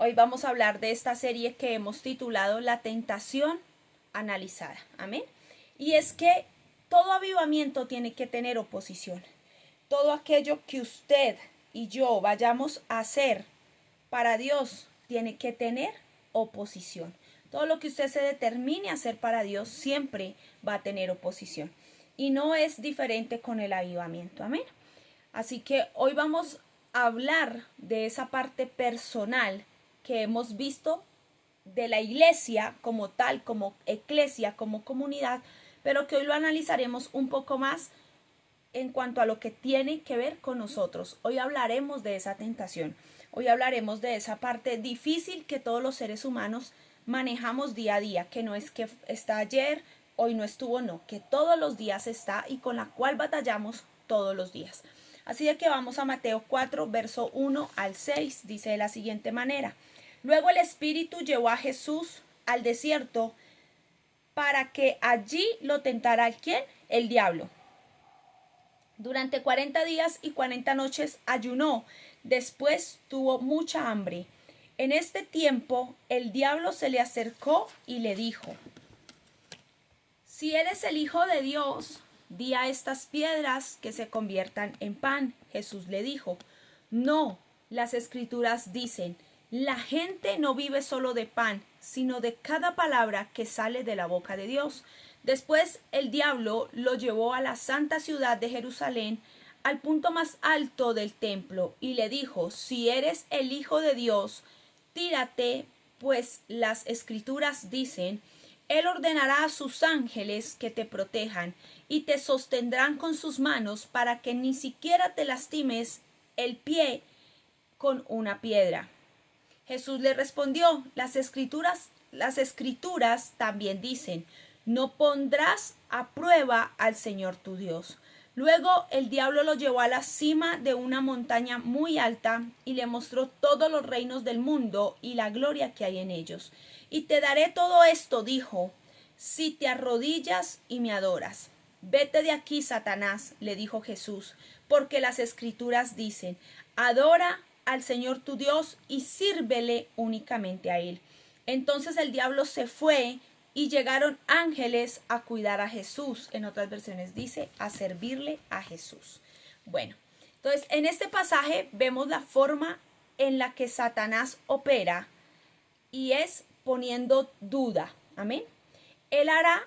Hoy vamos a hablar de esta serie que hemos titulado La tentación analizada. Amén. Y es que todo avivamiento tiene que tener oposición. Todo aquello que usted y yo vayamos a hacer para Dios tiene que tener oposición. Todo lo que usted se determine a hacer para Dios siempre va a tener oposición. Y no es diferente con el avivamiento. Amén. Así que hoy vamos a hablar de esa parte personal que hemos visto de la iglesia como tal, como eclesia, como comunidad, pero que hoy lo analizaremos un poco más en cuanto a lo que tiene que ver con nosotros. Hoy hablaremos de esa tentación. Hoy hablaremos de esa parte difícil que todos los seres humanos manejamos día a día, que no es que está ayer, hoy no estuvo, no, que todos los días está y con la cual batallamos todos los días. Así de que vamos a Mateo 4, verso 1 al 6, dice de la siguiente manera. Luego el Espíritu llevó a Jesús al desierto para que allí lo tentara ¿quién? El diablo. Durante 40 días y 40 noches ayunó. Después tuvo mucha hambre. En este tiempo el diablo se le acercó y le dijo: si eres el Hijo de Dios, di a estas piedras que se conviertan en pan. Jesús le dijo: no, las Escrituras dicen, la gente no vive solo de pan, sino de cada palabra que sale de la boca de Dios. Después el diablo lo llevó a la santa ciudad de Jerusalén, al punto más alto del templo, y le dijo: si eres el Hijo de Dios, tírate, pues las Escrituras dicen, Él ordenará a sus ángeles que te protejan y te sostendrán con sus manos para que ni siquiera te lastimes el pie con una piedra. Jesús le respondió: las escrituras también dicen, no pondrás a prueba al Señor tu Dios. Luego el diablo lo llevó a la cima de una montaña muy alta y le mostró todos los reinos del mundo y la gloria que hay en ellos. Y te daré todo esto, dijo, si te arrodillas y me adoras. Vete de aquí, Satanás, le dijo Jesús, porque las Escrituras dicen, adora al Señor tu Dios y sírvele únicamente a Él. Entonces el diablo se fue y llegaron ángeles a cuidar a Jesús. En otras versiones dice, a servirle a Jesús. Bueno, entonces en este pasaje vemos la forma en la que Satanás opera y es poniendo duda. Amén. Él hará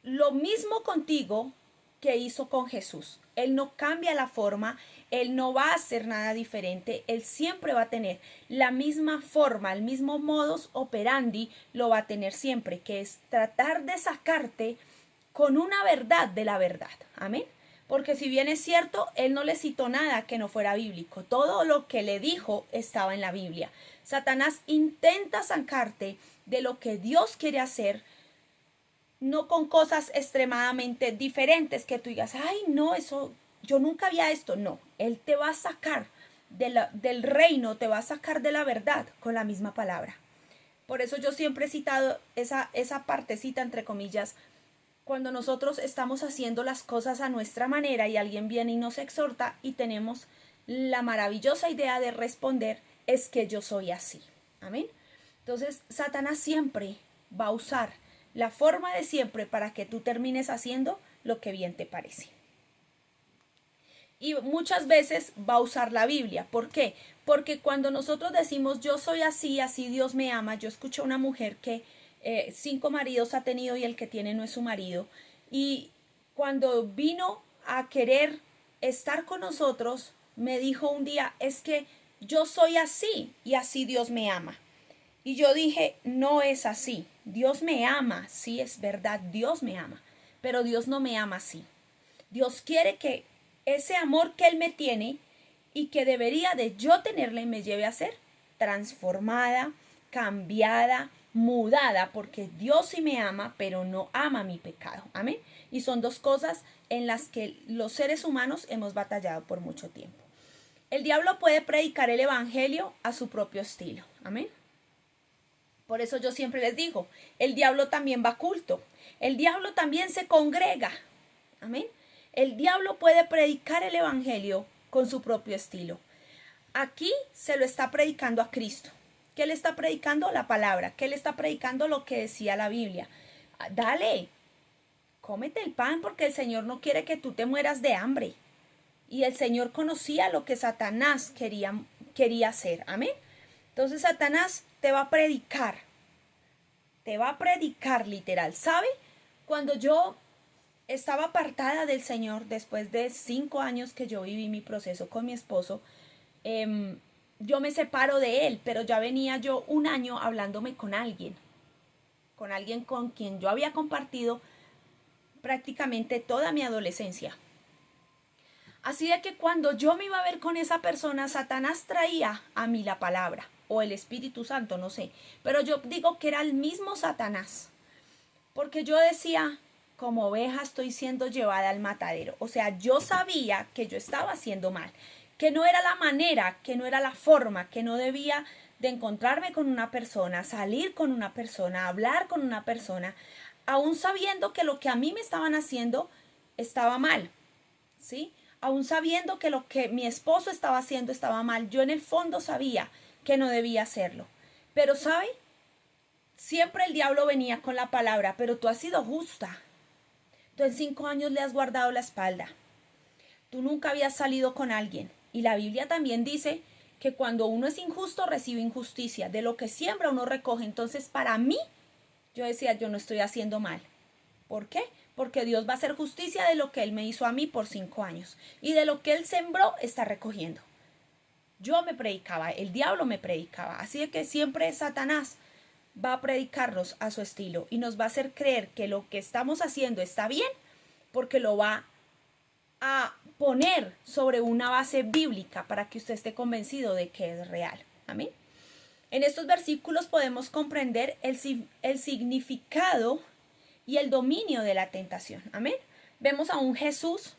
lo mismo contigo que hizo con Jesús. Él no cambia la forma, Él no va a hacer nada diferente, Él siempre va a tener la misma forma, el mismo modus operandi lo va a tener siempre, que es tratar de sacarte con una verdad de la verdad. Amén. Porque si bien es cierto, Él no le citó nada que no fuera bíblico. Todo lo que le dijo estaba en la Biblia. Satanás intenta sacarte de lo que Dios quiere hacer, no con cosas extremadamente diferentes que tú digas, ay, no, eso, yo nunca había esto. No, Él te va a sacar del reino, te va a sacar de la verdad con la misma palabra. Por eso yo siempre he citado esa partecita, entre comillas, cuando nosotros estamos haciendo las cosas a nuestra manera y alguien viene y nos exhorta y tenemos la maravillosa idea de responder, es que yo soy así. Amén. Entonces, Satanás siempre va a usar la forma de siempre para que tú termines haciendo lo que bien te parece. Y muchas veces va a usar la Biblia. ¿Por qué? Porque cuando nosotros decimos yo soy así, así Dios me ama. Yo escuché a una mujer que 5 maridos ha tenido y el que tiene no es su marido. Y cuando vino a querer estar con nosotros, me dijo un día, es que yo soy así y así Dios me ama. Y yo dije, no es así. Dios me ama, sí es verdad, Dios me ama, pero Dios no me ama así. Dios quiere que ese amor que Él me tiene y que debería de yo tenerle me lleve a ser transformada, cambiada, mudada, porque Dios sí me ama, pero no ama mi pecado. Amén. Y son dos cosas en las que los seres humanos hemos batallado por mucho tiempo. El diablo puede predicar el evangelio a su propio estilo. Amén. Por eso yo siempre les digo, el diablo también va a culto, el diablo también se congrega. Amén. El diablo puede predicar el evangelio con su propio estilo. Aquí se lo está predicando a Cristo. ¿Qué le está predicando? La palabra. ¿Qué le está predicando? Lo que decía la Biblia. Dale, cómete el pan porque el Señor no quiere que tú te mueras de hambre. Y el Señor conocía lo que Satanás quería hacer. Amén. Entonces Satanás te va a predicar. Te va a predicar literal. ¿Sabe? Cuando yo estaba apartada del Señor, después de 5 años que yo viví mi proceso con mi esposo, yo me separo de él, pero ya venía yo 1 año hablándome con alguien con quien yo había compartido prácticamente toda mi adolescencia. Así de que cuando yo me iba a ver con esa persona, Satanás traía a mí la palabra, o el Espíritu Santo, no sé, pero yo digo que era el mismo Satanás, porque yo decía, como oveja estoy siendo llevada al matadero. O sea, yo sabía que yo estaba haciendo mal, que no era la manera, que no era la forma, que no debía de encontrarme con una persona, salir con una persona, hablar con una persona, aún sabiendo que lo que a mí me estaban haciendo estaba mal, ¿sí? Aún sabiendo que lo que mi esposo estaba haciendo estaba mal, yo en el fondo sabía que no debía hacerlo. Pero, ¿sabe? Siempre el diablo venía con la palabra, pero tú has sido justa. Tú en 5 años le has guardado la espalda. Tú nunca habías salido con alguien. Y la Biblia también dice que cuando uno es injusto recibe injusticia. De lo que siembra uno recoge. Entonces para mí, yo decía, yo no estoy haciendo mal. ¿Por qué? Porque Dios va a hacer justicia de lo que Él me hizo a mí por 5 años. Y de lo que Él sembró está recogiendo. Yo me predicaba, el diablo me predicaba. Así de que siempre Satanás va a predicarnos a su estilo y nos va a hacer creer que lo que estamos haciendo está bien porque lo va a poner sobre una base bíblica para que usted esté convencido de que es real. Amén. En estos versículos podemos comprender el significado y el dominio de la tentación. Amén. Vemos a un Jesús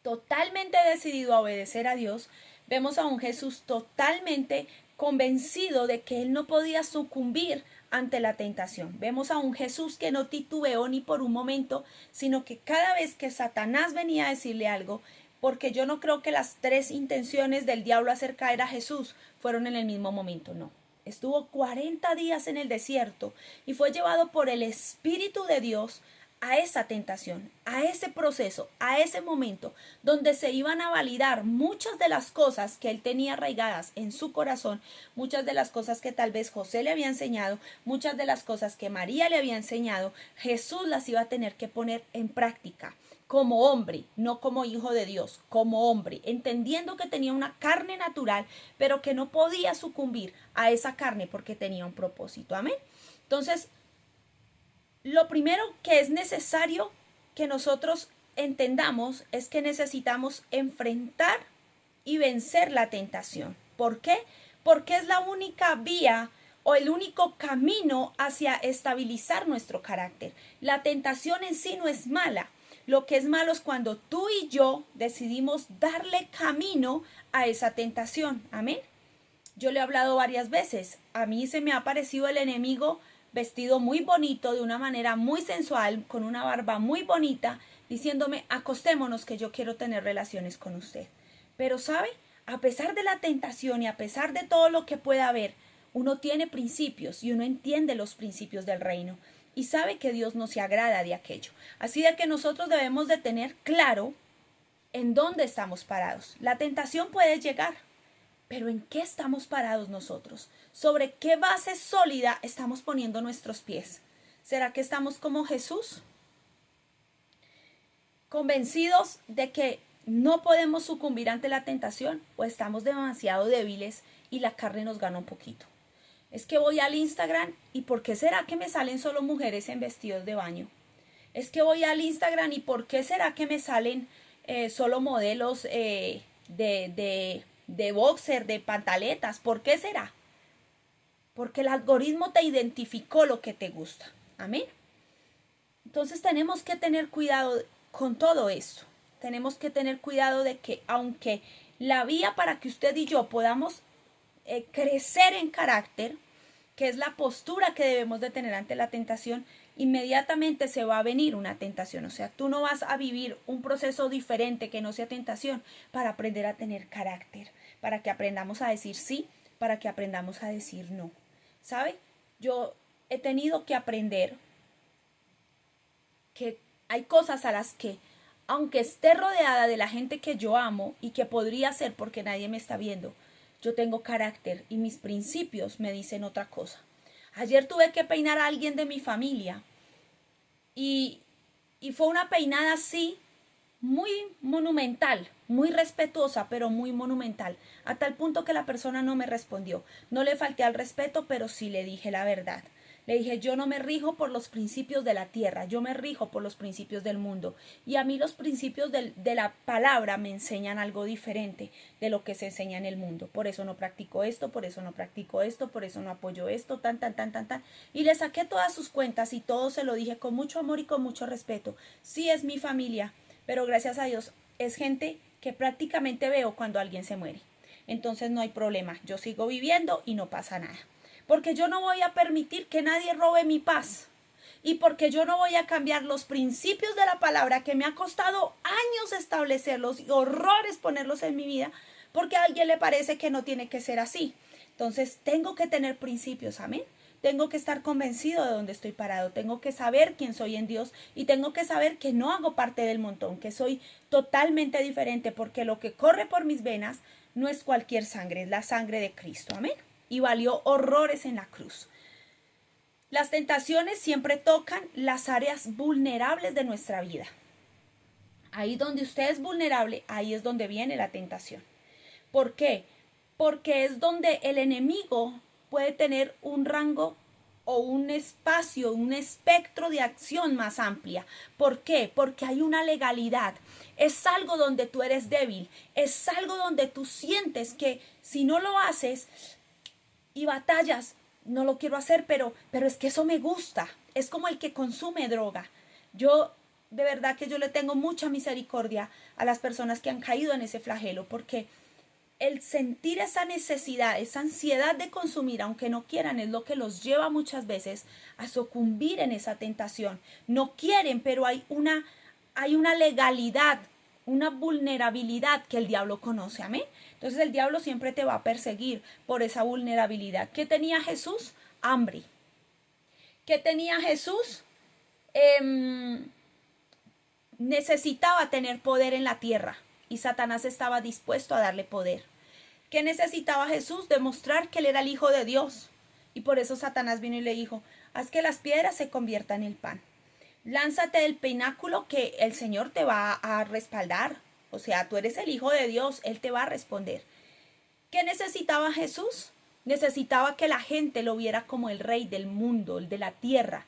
totalmente decidido a obedecer a Dios. Vemos a un Jesús totalmente convencido de que él no podía sucumbir ante la tentación. Vemos a un Jesús que no titubeó ni por un momento, sino que cada vez que Satanás venía a decirle algo, porque yo no creo que las 3 intenciones del diablo hacer caer a Jesús fueron en el mismo momento, no. Estuvo 40 días en el desierto y fue llevado por el Espíritu de Dios a esa tentación, a ese proceso, a ese momento donde se iban a validar muchas de las cosas que él tenía arraigadas en su corazón, muchas de las cosas que tal vez José le había enseñado, muchas de las cosas que María le había enseñado, Jesús las iba a tener que poner en práctica como hombre, no como hijo de Dios, como hombre, entendiendo que tenía una carne natural, pero que no podía sucumbir a esa carne porque tenía un propósito. Amén. Entonces, lo primero que es necesario que nosotros entendamos es que necesitamos enfrentar y vencer la tentación. ¿Por qué? Porque es la única vía o el único camino hacia estabilizar nuestro carácter. La tentación en sí no es mala. Lo que es malo es cuando tú y yo decidimos darle camino a esa tentación. Amén. Yo le he hablado varias veces. A mí se me ha aparecido el enemigo vestido muy bonito, de una manera muy sensual, con una barba muy bonita, diciéndome, acostémonos que yo quiero tener relaciones con usted. Pero ¿sabe? A pesar de la tentación y a pesar de todo lo que pueda haber, uno tiene principios y uno entiende los principios del reino y sabe que Dios no se agrada de aquello. Así de que nosotros debemos de tener claro en dónde estamos parados. La tentación puede llegar, pero ¿en qué estamos parados nosotros? ¿Sobre qué base sólida estamos poniendo nuestros pies? ¿Será que estamos como Jesús? ¿Convencidos de que no podemos sucumbir ante la tentación? ¿O estamos demasiado débiles y la carne nos gana un poquito? Es que voy al Instagram y ¿por qué será que me salen solo mujeres en vestidos de baño? Es que voy al Instagram y ¿por qué será que me salen solo modelos de boxer, de pantaletas? ¿Por qué será? Porque el algoritmo te identificó lo que te gusta. Amén. Entonces tenemos que tener cuidado con todo esto. Tenemos que tener cuidado de que aunque la vía para que usted y yo podamos crecer en carácter, que es la postura que debemos de tener ante la tentación, inmediatamente se va a venir una tentación. O sea, tú no vas a vivir un proceso diferente que no sea tentación para aprender a tener carácter, para que aprendamos a decir sí, para que aprendamos a decir no. ¿Sabe? Yo he tenido que aprender que hay cosas a las que, aunque esté rodeada de la gente que yo amo y que podría ser porque nadie me está viendo, yo tengo carácter y mis principios me dicen otra cosa. Ayer tuve que peinar a alguien de mi familia y fue una peinada así, muy monumental, muy respetuosa, pero muy monumental, a tal punto que la persona no me respondió. No le falté al respeto, pero sí le dije la verdad. Le dije, yo no me rijo por los principios de la tierra, yo me rijo por los principios del mundo. Y a mí los principios de la palabra me enseñan algo diferente de lo que se enseña en el mundo. Por eso no practico esto, por eso no practico esto, por eso no apoyo esto, tan. Y le saqué todas sus cuentas y todo se lo dije con mucho amor y con mucho respeto. Sí es mi familia, pero gracias a Dios es gente que prácticamente veo cuando alguien se muere. Entonces no hay problema, yo sigo viviendo y no pasa nada. Porque yo no voy a permitir que nadie robe mi paz. Y porque yo no voy a cambiar los principios de la palabra que me ha costado años establecerlos y horrores ponerlos en mi vida, porque a alguien le parece que no tiene que ser así. Entonces tengo que tener principios, amén. Tengo que estar convencido de dónde estoy parado, tengo que saber quién soy en Dios y tengo que saber que no hago parte del montón, que soy totalmente diferente, porque lo que corre por mis venas no es cualquier sangre, es la sangre de Cristo, amén. Y valió horrores en la cruz. Las tentaciones siempre tocan las áreas vulnerables de nuestra vida. Ahí donde usted es vulnerable, ahí es donde viene la tentación. ¿Por qué? Porque es donde el enemigo puede tener un rango o un espacio, un espectro de acción más amplia. ¿Por qué? Porque hay una legalidad. Es algo donde tú eres débil. Es algo donde tú sientes que si no lo haces y batallas, no lo quiero hacer, pero es que eso me gusta. Es como el que consume droga. Yo, de verdad que yo le tengo mucha misericordia a las personas que han caído en ese flagelo, porque el sentir esa necesidad, esa ansiedad de consumir, aunque no quieran, es lo que los lleva muchas veces a sucumbir en esa tentación. No quieren, pero hay una legalidad, una vulnerabilidad que el diablo conoce, amén. Entonces el diablo siempre te va a perseguir por esa vulnerabilidad. ¿Qué tenía Jesús? Hambre. ¿Qué tenía Jesús? Necesitaba tener poder en la tierra y Satanás estaba dispuesto a darle poder. ¿Qué necesitaba Jesús? Demostrar que él era el Hijo de Dios. Y por eso Satanás vino y le dijo, haz que las piedras se conviertan en pan. Lánzate del pináculo que el Señor te va a respaldar. O sea, tú eres el Hijo de Dios, Él te va a responder. ¿Qué necesitaba Jesús? Necesitaba que la gente lo viera como el rey del mundo, el de la tierra.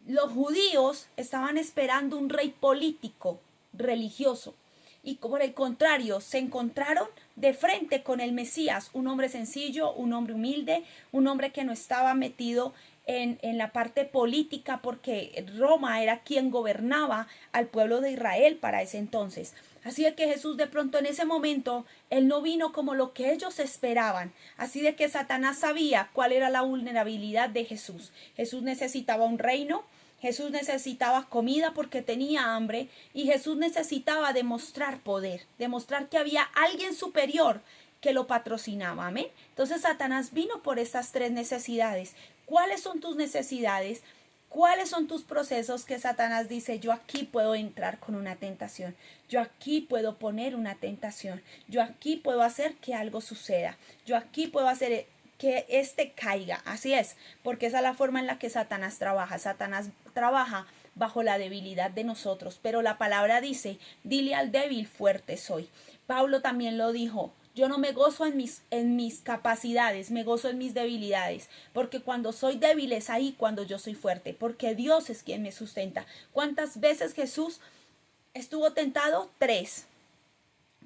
Los judíos estaban esperando un rey político, religioso. Y por el contrario, se encontraron de frente con el Mesías, un hombre sencillo, un hombre humilde, un hombre que no estaba metido en la parte política, porque Roma era quien gobernaba al pueblo de Israel para ese entonces. Así de que Jesús de pronto en ese momento, él no vino como lo que ellos esperaban. Así de que Satanás sabía cuál era la vulnerabilidad de Jesús. Jesús necesitaba un reino, Jesús necesitaba comida porque tenía hambre y Jesús necesitaba demostrar poder, demostrar que había alguien superior que lo patrocinaba, amén. Entonces Satanás vino por estas tres necesidades. ¿Cuáles son tus necesidades? ¿Cuáles son tus procesos que Satanás dice, yo aquí puedo entrar con una tentación, yo aquí puedo poner una tentación, yo aquí puedo hacer que algo suceda, yo aquí puedo hacer que este caiga? Así es, porque esa es la forma en la que Satanás trabaja. Satanás trabaja bajo la debilidad de nosotros, pero la palabra dice, dile al débil, fuerte soy. Pablo también lo dijo, yo no me gozo en mis capacidades, me gozo en mis debilidades, porque cuando soy débil es ahí cuando yo soy fuerte, porque Dios es quien me sustenta. ¿Cuántas veces Jesús estuvo tentado? 3.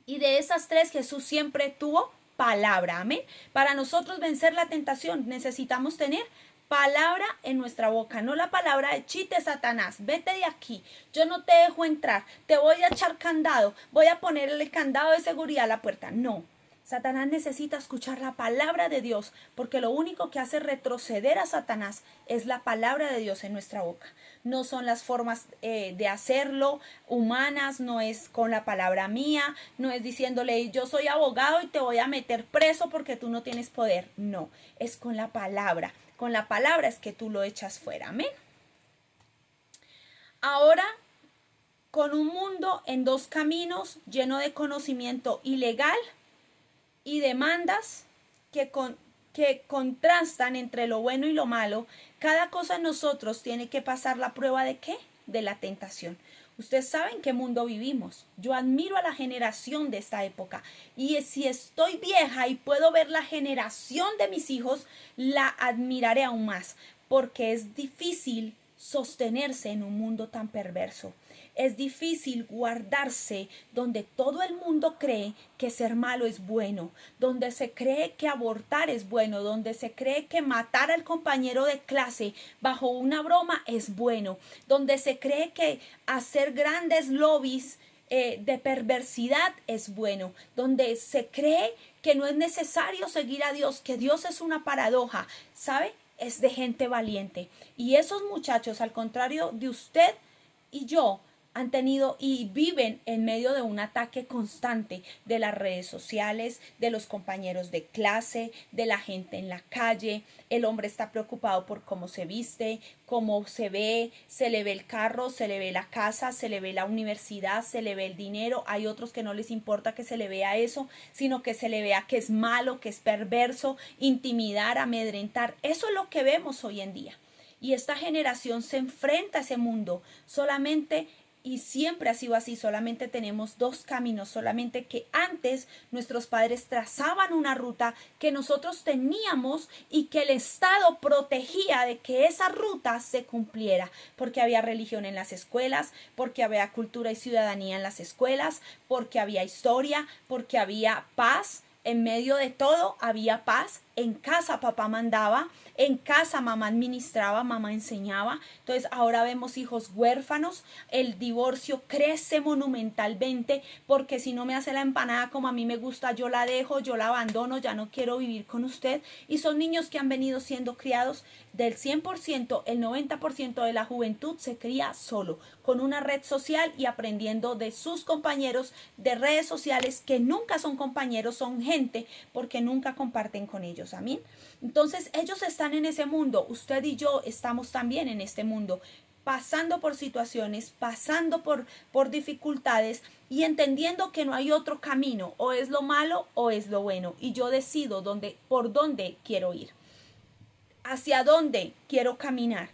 Y de esas 3 Jesús siempre tuvo palabra, amén. Para nosotros vencer la tentación necesitamos tener palabra en nuestra boca, no la palabra de chite Satanás, vete de aquí, yo no te dejo entrar, te voy a echar candado, voy a ponerle candado de seguridad a la puerta. No, Satanás necesita escuchar la palabra de Dios, porque lo único que hace retroceder a Satanás es la palabra de Dios en nuestra boca. No son las formas de hacerlo humanas, no es con la palabra mía, no es diciéndole yo soy abogado y te voy a meter preso porque tú no tienes poder. No, es con la palabra. Con la palabra es que tú lo echas fuera. Amén. Ahora, con un mundo en dos caminos, lleno de conocimiento ilegal y demandas que contrastan entre lo bueno y lo malo, cada cosa en nosotros tiene que pasar la prueba de ¿qué? De la tentación. Ustedes saben qué mundo vivimos. Yo admiro a la generación de esta época. Y si estoy vieja y puedo ver la generación de mis hijos, la admiraré aún más. Porque es difícil sostenerse en un mundo tan perverso. Es difícil guardarse donde todo el mundo cree que ser malo es bueno, donde se cree que abortar es bueno, donde se cree que matar al compañero de clase bajo una broma es bueno, donde se cree que hacer grandes lobbies de perversidad es bueno, donde se cree que no es necesario seguir a Dios, que Dios es una paradoja, ¿sabe? Es de gente valiente. Y esos muchachos, al contrario de usted y yo, han tenido y viven en medio de un ataque constante de las redes sociales, de los compañeros de clase, de la gente en la calle. El hombre está preocupado por cómo se viste, cómo se le ve el carro, se le ve la casa, se le ve la universidad, se le ve el dinero. Hay otros que no les importa que se le vea eso, sino que se le vea que es malo, que es perverso, intimidar, amedrentar. Eso es lo que vemos hoy en día. Y esta generación se enfrenta a ese mundo solamente. Y siempre ha sido así, solamente tenemos dos caminos, solamente que antes nuestros padres trazaban una ruta que nosotros teníamos y que el Estado protegía de que esa ruta se cumpliera, porque había religión en las escuelas, porque había cultura y ciudadanía en las escuelas, porque había historia, porque había paz. En medio de todo había paz. En casa papá mandaba, en casa mamá administraba, mamá enseñaba. Entonces ahora vemos hijos huérfanos. El divorcio crece monumentalmente porque si no me hace la empanada como a mí me gusta, yo la dejo, yo la abandono, ya no quiero vivir con usted. Y son niños que han venido siendo criados del 100%, el 90% de la juventud se cría solo, con una red social y aprendiendo de sus compañeros de redes sociales que nunca son compañeros, son gente porque nunca comparten con ellos. Amén. Entonces ellos están en ese mundo, usted y yo estamos también en este mundo, pasando por situaciones, pasando por dificultades y entendiendo que no hay otro camino, o es lo malo o es lo bueno, y yo decido por dónde quiero ir, hacia dónde quiero caminar.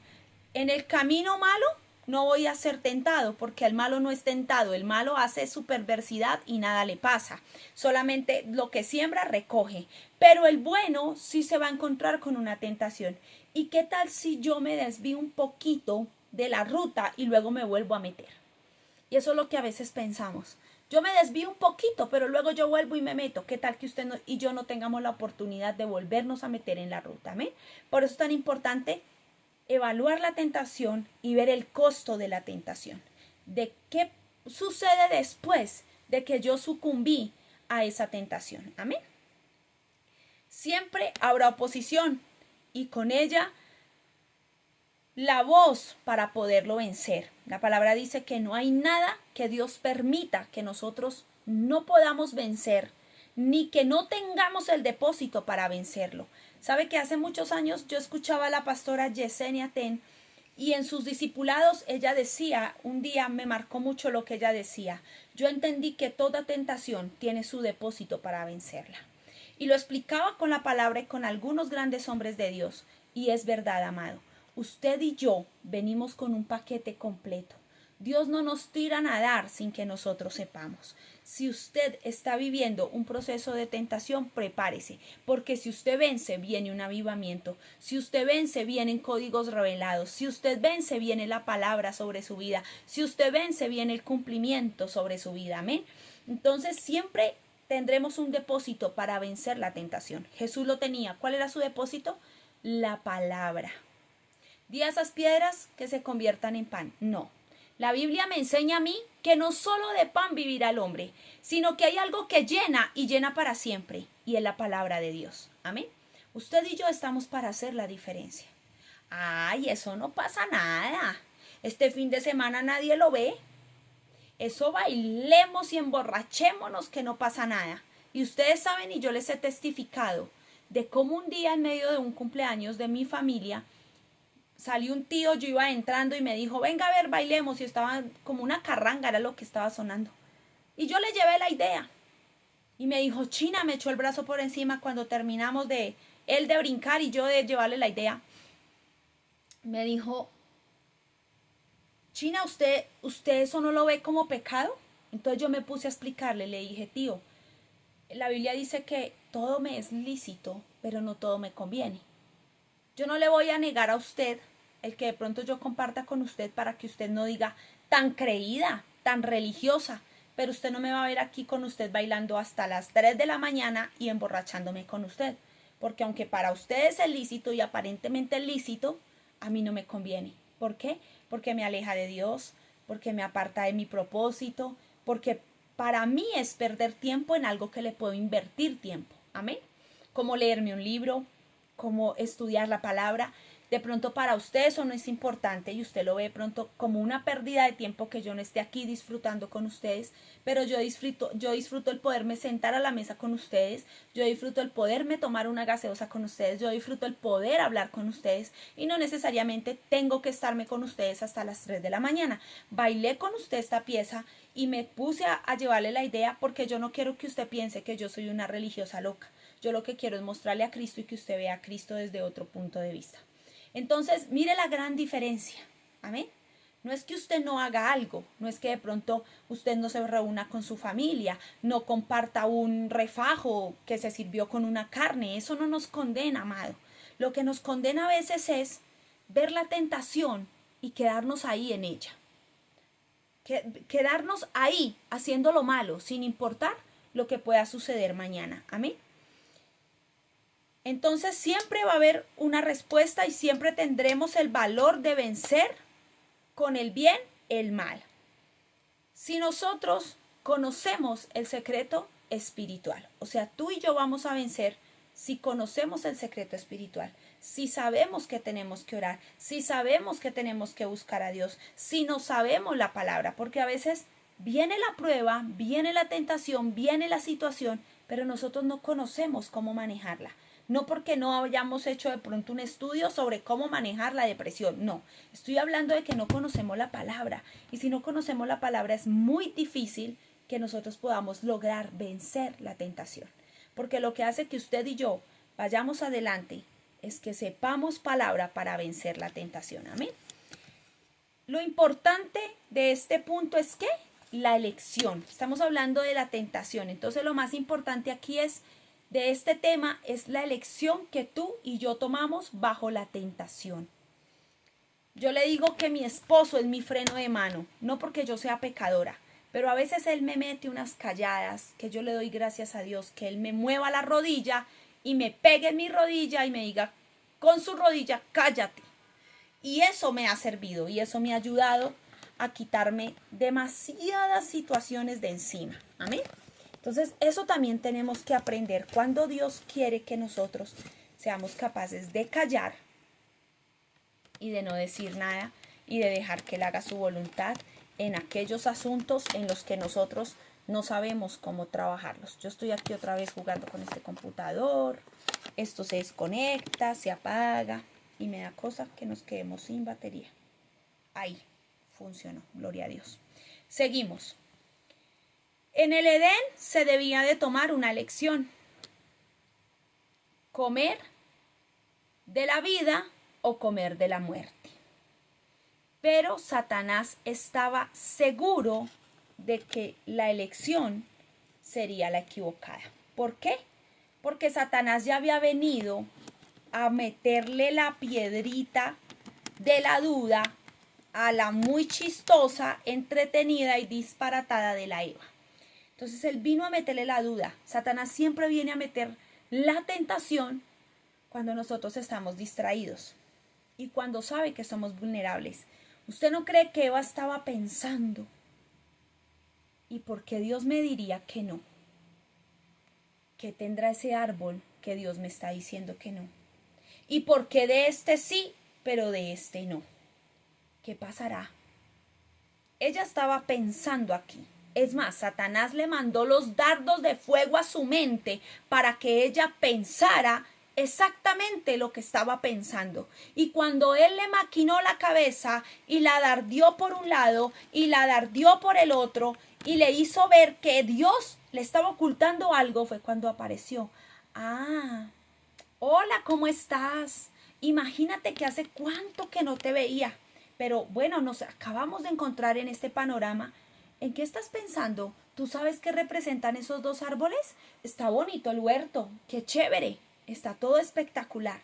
En el camino malo no voy a ser tentado, porque el malo no es tentado, el malo hace su perversidad y nada le pasa, solamente lo que siembra recoge, pero el bueno sí se va a encontrar con una tentación. ¿Y qué tal si yo me desvío un poquito de la ruta y luego me vuelvo a meter? Y eso es lo que a veces pensamos. Yo me desvío un poquito, pero luego yo vuelvo y me meto. ¿Qué tal que usted y yo no tengamos la oportunidad de volvernos a meter en la ruta? ¿Amén? Por eso es tan importante evaluar la tentación y ver el costo de la tentación, de qué sucede después de que yo sucumbí a esa tentación. Amén. Siempre habrá oposición y con ella la voz para poderlo vencer. La palabra dice que no hay nada que Dios permita que nosotros no podamos vencer, ni que no tengamos el depósito para vencerlo. Sabe que hace muchos años yo escuchaba a la pastora Yesenia Ten y en sus discipulados ella decía, un día me marcó mucho lo que ella decía, yo entendí que toda tentación tiene su depósito para vencerla. Y lo explicaba con la palabra y con algunos grandes hombres de Dios. Y es verdad, amado. Usted y yo venimos con un paquete completo. Dios no nos tira a nadar sin que nosotros sepamos. Si usted está viviendo un proceso de tentación, prepárese, porque si usted vence, viene un avivamiento. Si usted vence, vienen códigos revelados. Si usted vence, viene la palabra sobre su vida. Si usted vence, viene el cumplimiento sobre su vida. Amén. Entonces siempre tendremos un depósito para vencer la tentación. Jesús lo tenía. ¿Cuál era su depósito? La palabra. ¿Di a esas piedras que se conviertan en pan? No. La Biblia me enseña a mí que no solo de pan vivirá el hombre, sino que hay algo que llena y llena para siempre, y es la palabra de Dios. Amén. Usted y yo estamos para hacer la diferencia. Ay, eso no pasa nada. Este fin de semana nadie lo ve. Eso bailemos y emborrachémonos que no pasa nada. Y ustedes saben y yo les he testificado de cómo un día en medio de un cumpleaños de mi familia salió un tío, yo iba entrando y me dijo, venga a ver, bailemos. Y estaba como una carranga, era lo que estaba sonando. Y yo le llevé la idea. Y me dijo, China, me echó el brazo por encima cuando terminamos de él de brincar y yo de llevarle la idea. Me dijo, China, ¿usted eso no lo ve como pecado? Entonces yo me puse a explicarle, le dije, tío, la Biblia dice que todo me es lícito, pero no todo me conviene. Yo no le voy a negar a usted el que de pronto yo comparta con usted para que usted no diga tan creída, tan religiosa, pero usted no me va a ver aquí con usted bailando hasta las 3 de la mañana y emborrachándome con usted. Porque aunque para usted es lícito y aparentemente lícito, a mí no me conviene. ¿Por qué? Porque me aleja de Dios, porque me aparta de mi propósito, porque para mí es perder tiempo en algo que le puedo invertir tiempo. Amén. Como leerme un libro, como estudiar la palabra. De pronto para usted eso no es importante y usted lo ve de pronto como una pérdida de tiempo que yo no esté aquí disfrutando con ustedes, pero yo disfruto el poderme sentar a la mesa con ustedes, yo disfruto el poderme tomar una gaseosa con ustedes, yo disfruto el poder hablar con ustedes y no necesariamente tengo que estarme con ustedes hasta las 3 de la mañana. Bailé con usted esta pieza y me puse a llevarle la idea porque yo no quiero que usted piense que yo soy una religiosa loca. Yo lo que quiero es mostrarle a Cristo y que usted vea a Cristo desde otro punto de vista. Entonces, mire la gran diferencia. Amén. No es que usted no haga algo, no es que de pronto usted no se reúna con su familia, no comparta un refajo que se sirvió con una carne. Eso no nos condena, amado. Lo que nos condena a veces es ver la tentación y quedarnos ahí en ella. Quedarnos ahí haciendo lo malo, sin importar lo que pueda suceder mañana. Amén. Entonces siempre va a haber una respuesta y siempre tendremos el valor de vencer con el bien el mal. Si nosotros conocemos el secreto espiritual, o sea, tú y yo vamos a vencer si conocemos el secreto espiritual, si sabemos que tenemos que orar, si sabemos que tenemos que buscar a Dios, si no sabemos la palabra, porque a veces viene la prueba, viene la tentación, viene la situación, pero nosotros no conocemos cómo manejarla. No porque no hayamos hecho de pronto un estudio sobre cómo manejar la depresión, no. Estoy hablando de que no conocemos la palabra. Y si no conocemos la palabra es muy difícil que nosotros podamos lograr vencer la tentación. Porque lo que hace que usted y yo vayamos adelante es que sepamos palabra para vencer la tentación. Amén. Lo importante de este punto es que la elección. Estamos hablando de la tentación. Entonces lo más importante aquí de este tema es la elección que tú y yo tomamos bajo la tentación. Yo le digo que mi esposo es mi freno de mano, no porque yo sea pecadora, pero a veces él me mete unas calladas que yo le doy gracias a Dios, que él me mueva la rodilla y me pegue en mi rodilla y me diga con su rodilla, cállate. Y eso me ha servido y eso me ha ayudado a quitarme demasiadas situaciones de encima. Amén. Entonces, eso también tenemos que aprender cuando Dios quiere que nosotros seamos capaces de callar y de no decir nada y de dejar que Él haga su voluntad en aquellos asuntos en los que nosotros no sabemos cómo trabajarlos. Yo estoy aquí otra vez jugando con este computador, esto se desconecta, se apaga y me da cosa que nos quedemos sin batería. Ahí funcionó, gloria a Dios. Seguimos. En el Edén se debía de tomar una elección. Comer de la vida o comer de la muerte. Pero Satanás estaba seguro de que la elección sería la equivocada. ¿Por qué? Porque Satanás ya había venido a meterle la piedrita de la duda a la muy chistosa, entretenida y disparatada de la Eva. Entonces él vino a meterle la duda. Satanás siempre viene a meter la tentación cuando nosotros estamos distraídos y cuando sabe que somos vulnerables. ¿Usted no cree que Eva estaba pensando? ¿Y por qué Dios me diría que no? ¿Qué tendrá ese árbol que Dios me está diciendo que no? ¿Y por qué de este sí, pero de este no? ¿Qué pasará? Ella estaba pensando aquí. Es más, Satanás le mandó los dardos de fuego a su mente para que ella pensara exactamente lo que estaba pensando. Y cuando él le maquinó la cabeza y la dardió por un lado y la dardió por el otro y le hizo ver que Dios le estaba ocultando algo, fue cuando apareció. Ah, hola, ¿cómo estás? Imagínate que hace cuánto que no te veía. Pero bueno, nos acabamos de encontrar en este panorama. ¿En qué estás pensando? ¿Tú sabes qué representan esos dos árboles? Está bonito el huerto, qué chévere, está todo espectacular.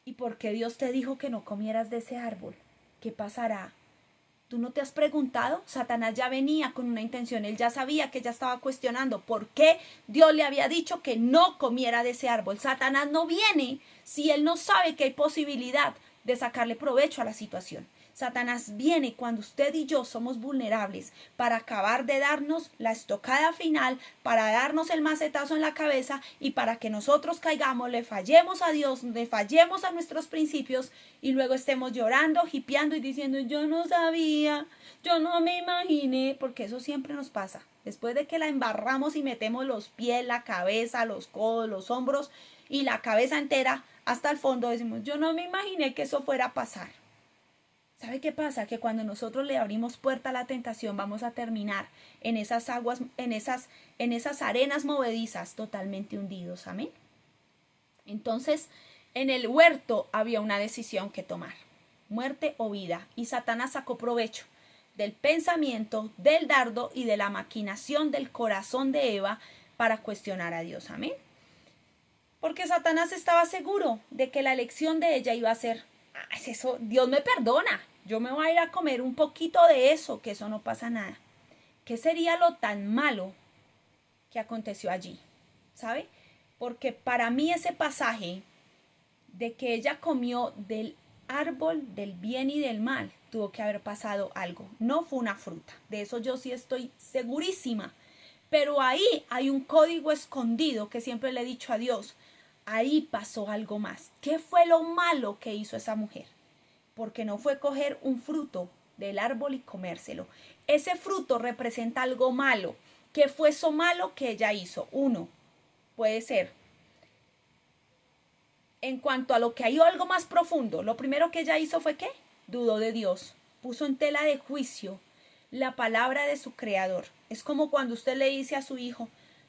¿Y por qué Dios te dijo que no comieras de ese árbol? ¿Qué pasará? ¿Tú no te has preguntado? Satanás ya venía con una intención, él ya sabía que ella estaba cuestionando por qué Dios le había dicho que no comiera de ese árbol. Satanás no viene si él no sabe que hay posibilidad de sacarle provecho a la situación. Satanás viene cuando usted y yo somos vulnerables para acabar de darnos la estocada final, para darnos el macetazo en la cabeza y para que nosotros caigamos, le fallemos a Dios, le fallemos a nuestros principios y luego estemos llorando, hipeando y diciendo yo no sabía, yo no me imaginé, porque eso siempre nos pasa. Después de que la embarramos y metemos los pies, la cabeza, los codos, los hombros y la cabeza entera hasta el fondo, decimos yo no me imaginé que eso fuera a pasar. ¿Sabe qué pasa? Que cuando nosotros le abrimos puerta a la tentación vamos a terminar en esas aguas, en esas arenas movedizas totalmente hundidos. Amén. Entonces, en el huerto había una decisión que tomar, muerte o vida, y Satanás sacó provecho del pensamiento, del dardo y de la maquinación del corazón de Eva para cuestionar a Dios. Amén. Porque Satanás estaba seguro de que la elección de ella iba a ser, eso, Dios me perdona, yo me voy a ir a comer un poquito de eso, que eso no pasa nada. ¿Qué sería lo tan malo que aconteció allí? ¿Sabe? Porque para mí ese pasaje de que ella comió del árbol del bien y del mal, tuvo que haber pasado algo. No fue una fruta, de eso yo sí estoy segurísima. Pero ahí hay un código escondido que siempre le he dicho a Dios. Ahí pasó algo más. ¿Qué fue lo malo que hizo esa mujer? Porque no fue coger un fruto del árbol y comérselo. Ese fruto representa algo malo. ¿Qué fue eso malo que ella hizo? Uno, puede ser, en cuanto a lo que hay algo más profundo, lo primero que ella hizo fue ¿qué? Dudó de Dios. Puso en tela de juicio la palabra de su creador. Es como cuando usted le dice a su hijo,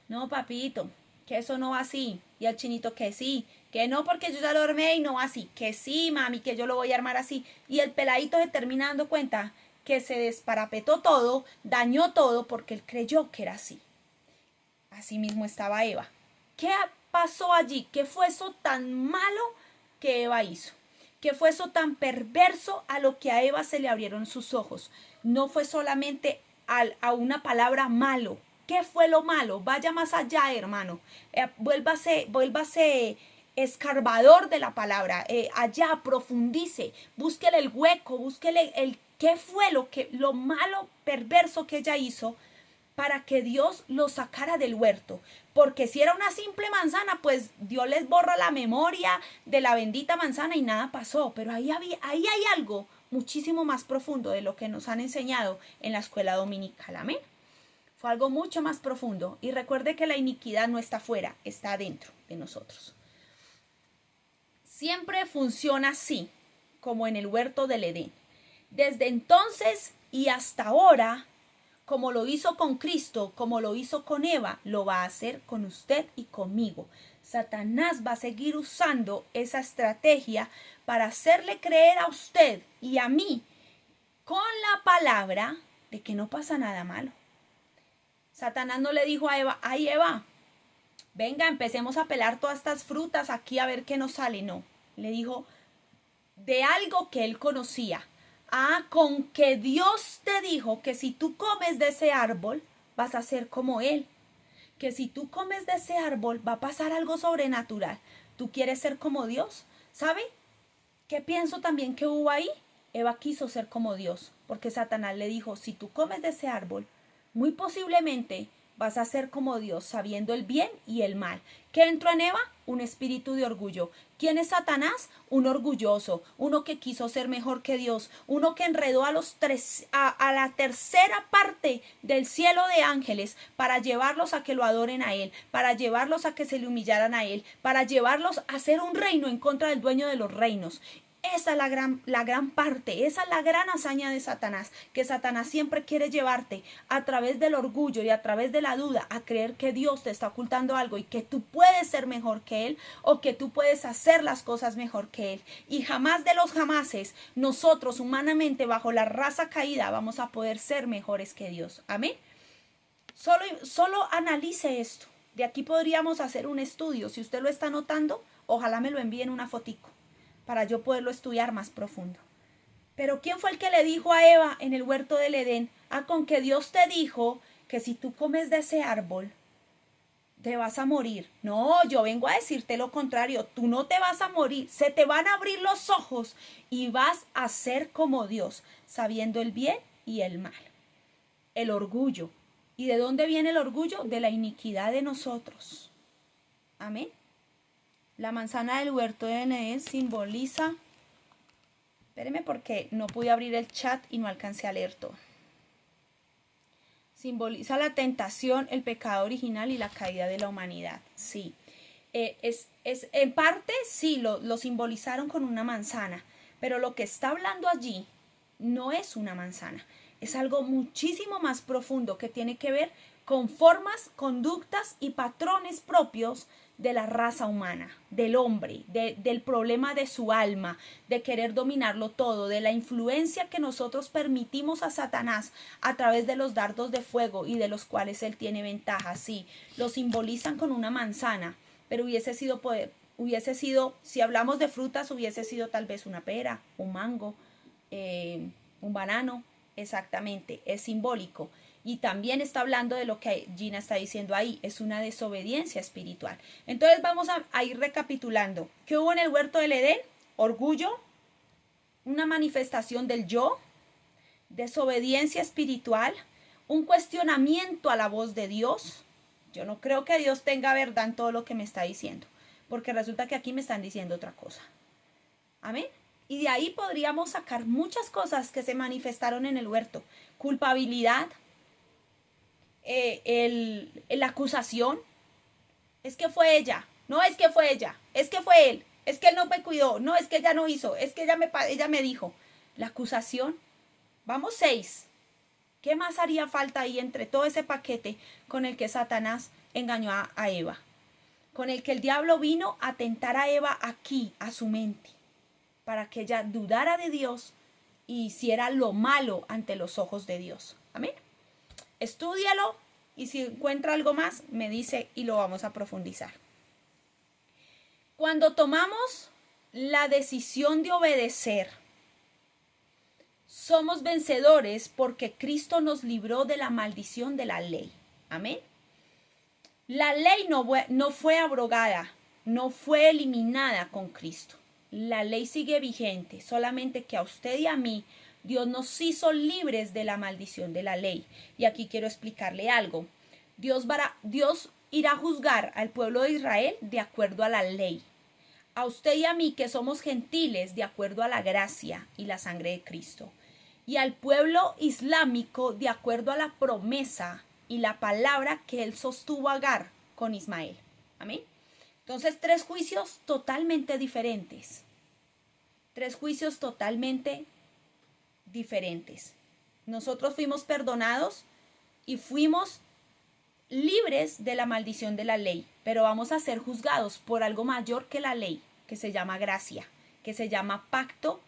no papito, que eso no va así. Y al chinito que sí, que no porque yo ya lo armé y no va así. Que sí, mami, que yo lo voy a armar así. Y el peladito se termina dando cuenta que se desparapetó todo, dañó todo porque él creyó que era así. Así mismo estaba Eva. ¿Qué pasó allí? ¿Qué fue eso tan malo que Eva hizo? ¿Qué fue eso tan perverso a lo que a Eva se le abrieron sus ojos? No fue solamente a una palabra malo. ¿Qué fue lo malo? Vaya más allá, hermano. Vuélvase escarbador de la palabra. Allá, profundice. Búsquele el hueco, búsquele el qué fue lo malo, perverso que ella hizo para que Dios lo sacara del huerto. Porque si era una simple manzana, pues Dios les borra la memoria de la bendita manzana y nada pasó. Pero ahí hay algo muchísimo más profundo de lo que nos han enseñado en la escuela dominical. Amén. Fue algo mucho más profundo. Y recuerde que la iniquidad no está afuera, está adentro de nosotros. Siempre funciona así, como en el huerto del Edén. Desde entonces y hasta ahora, como lo hizo con Cristo, como lo hizo con Eva, lo va a hacer con usted y conmigo. Satanás va a seguir usando esa estrategia para hacerle creer a usted y a mí con la palabra de que no pasa nada malo. Satanás no le dijo a Eva, ay Eva, venga, empecemos a pelar todas estas frutas aquí a ver qué nos sale. No, le dijo de algo que él conocía. Con que Dios te dijo que si tú comes de ese árbol, vas a ser como Él. Que si tú comes de ese árbol, va a pasar algo sobrenatural. ¿Tú quieres ser como Dios? ¿Sabe? ¿Qué pienso también que hubo ahí? Eva quiso ser como Dios, porque Satanás le dijo, si tú comes de ese árbol, muy posiblemente vas a ser como Dios, sabiendo el bien y el mal. ¿Qué entró en Eva? Un espíritu de orgullo. ¿Quién es Satanás? Un orgulloso, uno que quiso ser mejor que Dios, uno que enredó a la tercera parte del cielo de ángeles para llevarlos a que lo adoren a él, para llevarlos a que se le humillaran a él, para llevarlos a hacer un reino en contra del dueño de los reinos. Esa es la gran parte, esa es la gran hazaña de Satanás, que Satanás siempre quiere llevarte a través del orgullo y a través de la duda a creer que Dios te está ocultando algo y que tú puedes ser mejor que Él o que tú puedes hacer las cosas mejor que Él. Y jamás de los jamases, nosotros humanamente bajo la raza caída vamos a poder ser mejores que Dios. Amén. Solo analice esto. De aquí podríamos hacer un estudio. Si usted lo está notando, ojalá me lo envíe en una fotico, para yo poderlo estudiar más profundo. Pero ¿quién fue el que le dijo a Eva en el huerto del Edén? Con que Dios te dijo que si tú comes de ese árbol, te vas a morir. No, yo vengo a decirte lo contrario. Tú no te vas a morir. Se te van a abrir los ojos y vas a ser como Dios, sabiendo el bien y el mal. El orgullo. ¿Y de dónde viene el orgullo? De la iniquidad de nosotros. Amén. La manzana del huerto de Edén simboliza, espéreme porque no pude abrir el chat y no alcancé a leer todo. Simboliza la tentación, el pecado original y la caída de la humanidad. Sí, en parte sí, lo simbolizaron con una manzana, pero lo que está hablando allí no es una manzana. Es algo muchísimo más profundo que tiene que ver con formas, conductas y patrones propios de la raza humana, del hombre, del problema de su alma, de querer dominarlo todo, de la influencia que nosotros permitimos a Satanás a través de los dardos de fuego y de los cuales él tiene ventaja. Sí, lo simbolizan con una manzana, pero hubiese sido, si hablamos de frutas, hubiese sido tal vez una pera, un mango, un banano. Exactamente, es simbólico. Y también está hablando de lo que Gina está diciendo ahí, es una desobediencia espiritual. Entonces vamos a ir recapitulando. ¿Qué hubo en el huerto del Edén? Orgullo, una manifestación del yo, desobediencia espiritual, un cuestionamiento a la voz de Dios. Yo no creo que Dios tenga verdad en todo lo que me está diciendo, porque resulta que aquí me están diciendo otra cosa. Amén. Y de ahí podríamos sacar muchas cosas que se manifestaron en el huerto. Culpabilidad, la acusación. Es que fue ella. No, es que fue ella. Es que fue él. Es que él no me cuidó. No, es que ella no hizo. Es que ella me dijo. La acusación. Vamos 6. ¿Qué más haría falta ahí entre todo ese paquete con el que Satanás engañó a Eva? Con el que el diablo vino a tentar a Eva aquí, a su mente, para que ella dudara de Dios y hiciera lo malo ante los ojos de Dios. Amén. Estúdialo y si encuentra algo más, me dice y lo vamos a profundizar. Cuando tomamos la decisión de obedecer, somos vencedores porque Cristo nos libró de la maldición de la ley. Amén. La ley no fue abrogada, no fue eliminada con Cristo. La ley sigue vigente, solamente que a usted y a mí Dios nos hizo libres de la maldición de la ley. Y aquí quiero explicarle algo. Dios irá a juzgar al pueblo de Israel de acuerdo a la ley. A usted y a mí, que somos gentiles, de acuerdo a la gracia y la sangre de Cristo. Y al pueblo islámico, de acuerdo a la promesa y la palabra que él sostuvo a Agar con Ismael. Amén. Entonces, 3 juicios totalmente diferentes. 3 juicios totalmente diferentes. Nosotros fuimos perdonados y fuimos libres de la maldición de la ley, pero vamos a ser juzgados por algo mayor que la ley, que se llama gracia, que se llama pacto,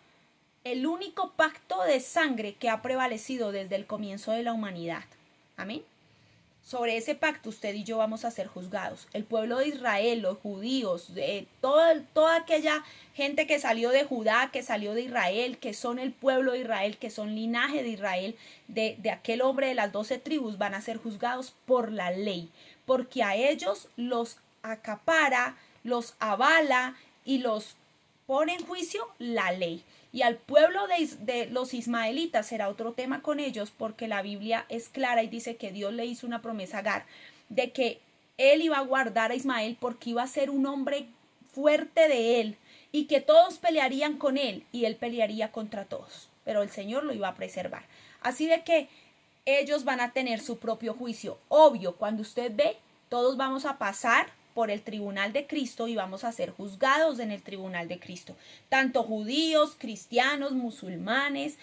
el único pacto de sangre que ha prevalecido desde el comienzo de la humanidad. Amén. Sobre ese pacto usted y yo vamos a ser juzgados. El pueblo de Israel, los judíos, toda aquella gente que salió de Judá, que salió de Israel, que son el pueblo de Israel, que son linaje de Israel, de aquel hombre de las 12 tribus, van a ser juzgados por la ley, porque a ellos los acapara, los avala y los pone en juicio la ley. Y al pueblo de los ismaelitas será otro tema con ellos, porque la Biblia es clara y dice que Dios le hizo una promesa a Agar de que él iba a guardar a Ismael porque iba a ser un hombre fuerte de él y que todos pelearían con él y él pelearía contra todos, pero el Señor lo iba a preservar. Así de que ellos van a tener su propio juicio. Obvio, cuando usted ve, todos vamos a pasar por el tribunal de Cristo y vamos a ser juzgados en el tribunal de Cristo. Tanto judíos, cristianos, musulmanes,